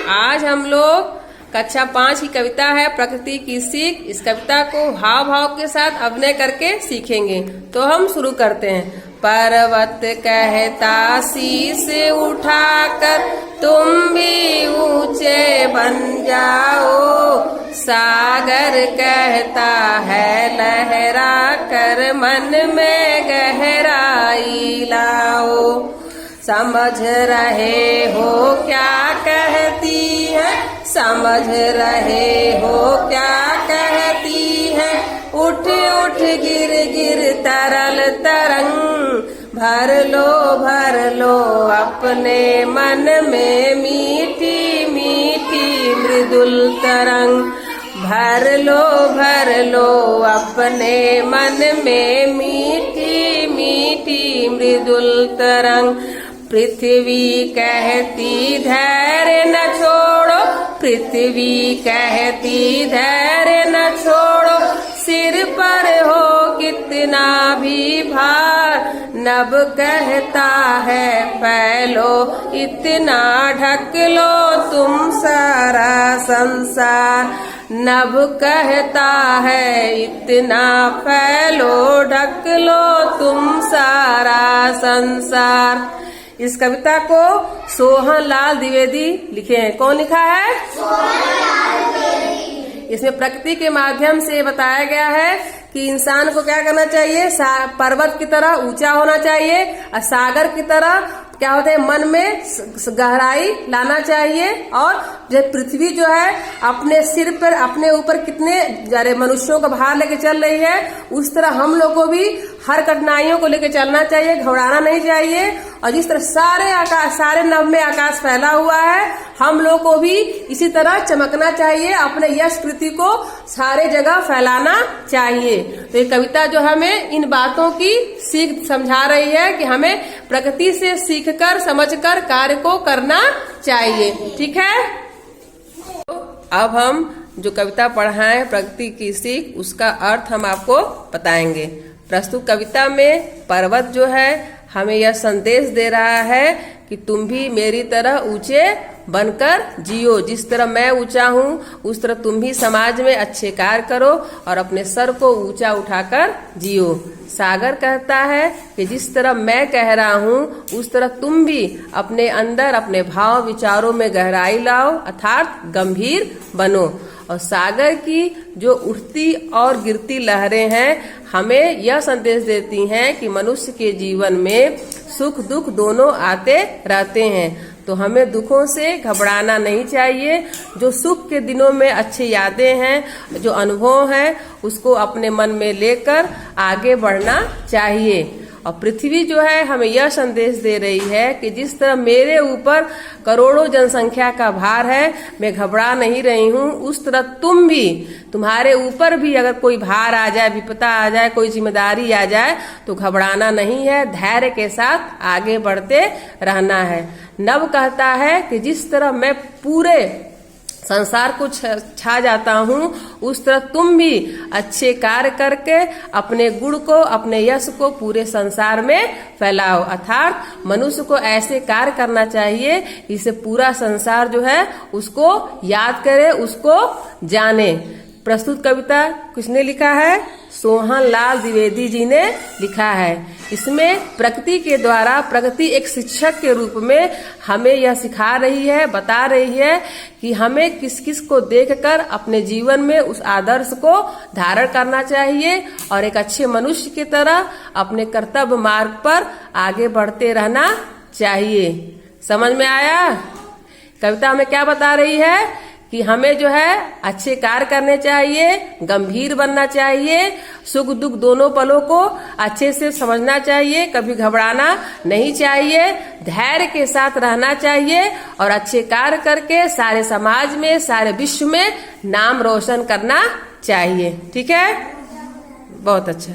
आज हम लोग कक्षा 5 की कविता है प्रकृति की सीख। इस कविता को हाव भाव के साथ अभिनय करके सीखेंगे। तो हम शुरू करते हैं। पर्वत कहता शीश उठाकर तुम भी ऊंचे बन जाओ, सागर कहता है लहरा कर मन में गहराई लाओ। समझ रहे हो क्या कहती है, समझ रहे हो क्या कहती है, उठ उठ गिर गिर तरल तरंग, भर लो अपने मन में मीठी मीठी मृदुल तरंग, भर लो अपने मन में मीठी मीठी मृदुल तरंग। पृथ्वी कहती धैर्य न छोड़ो, पृथ्वी कहती धैर्य न छोड़ो, सिर पर हो कितना भी भार, नभ कहता है फैलो इतना, ढक लो तुम सारा संसार, नभ कहता है इतना फैलो, ढक लो तुम सारा संसार। इस कविता को सोहन लाल द्विवेदी लिखे हैं। कौन लिखा है? सोहन लाल द्विवेदी। इसमें प्रकृति के माध्यम से बताया गया है कि इंसान को क्या करना चाहिए, पर्वत की तरह ऊंचा होना चाहिए और सागर की तरह क्या होता है, मन में गहराई लाना चाहिए। और जो पृथ्वी जो है अपने सिर पर अपने ऊपर कितने सारे मनुष्यों का भार लेके चल रही है, उस तरह हम लोग को भी हर कठिनाइयों को लेके चलना चाहिए, घबराना नहीं चाहिए। और जिस तरह सारे नभ में आकाश फैला हुआ है, हम लोग को भी इसी तरह चमकना चाहिए, अपने यश कृति को सारे जगह फैलाना चाहिए। तो ये कविता जो हमें इन बातों की सीख समझा रही है कि हमें प्रकृति से सीखकर समझकर कार्य को करना चाहिए। ठीक है, तो अब हम जो कविता पढ़ाएं प्रकृति की सीख, उसका अर्थ हम आपको बताएंगे। प्रस्तुत कविता में पर्वत जो है हमें यह संदेश दे रहा है कि तुम भी मेरी तरह ऊंचे बनकर जियो। जिस तरह मैं ऊंचा हूँ उस तरह तुम भी समाज में अच्छे कार्य करो और अपने सर को ऊंचा उठाकर जियो। सागर कहता है कि जिस तरह मैं कह रहा हूँ उस तरह तुम भी अपने अंदर अपने भाव विचारों में गहराई लाओ, अर्थात गंभीर बनो। और सागर की जो उठती और गिरती लहरें हैं हमें यह संदेश देती हैं कि मनुष्य के जीवन में सुख दुख दोनों आते रहते हैं, तो हमें दुखों से घबराना नहीं चाहिए। जो सुख के दिनों में अच्छी यादें हैं, जो अनुभव हैं, उसको अपने मन में लेकर आगे बढ़ना चाहिए। और पृथ्वी जो है हमें यह संदेश दे रही है कि जिस तरह मेरे ऊपर करोड़ों जनसंख्या का भार है, मैं घबरा नहीं रही हूँ, उस तरह तुम भी, तुम्हारे ऊपर भी अगर कोई भार आ जाए, विपदा आ जाए, कोई जिम्मेदारी आ जाए, तो घबराना नहीं है, धैर्य के साथ आगे बढ़ते रहना है। नभ कहता है कि जिस तरह मैं पूरे संसार को छा जाता हूँ, उस तरह तुम भी अच्छे कार्य करके अपने गुण को, अपने यश को पूरे संसार में फैलाओ। अर्थात मनुष्य को ऐसे कार्य करना चाहिए जिससे पूरा संसार जो है उसको याद करे, उसको जाने। प्रस्तुत कविता किसने लिखा है? सोहन लाल द्विवेदी जी ने लिखा है। इसमें प्रकृति के द्वारा, प्रकृति एक शिक्षक के रूप में हमें यह सिखा रही है, बता रही है कि हमें किस किस को देखकर अपने जीवन में उस आदर्श को धारण करना चाहिए और एक अच्छे मनुष्य की तरह अपने कर्तव्य मार्ग पर आगे बढ़ते रहना चाहिए। समझ में आया? कविता हमें क्या बता रही है कि हमें जो है अच्छे कार्य करने चाहिए, गंभीर बनना चाहिए, सुख दुख दोनों पलों को अच्छे से समझना चाहिए, कभी घबराना नहीं चाहिए, धैर्य के साथ रहना चाहिए और अच्छे कार्य करके सारे समाज में, सारे विश्व में नाम रोशन करना चाहिए। ठीक है, बहुत अच्छा।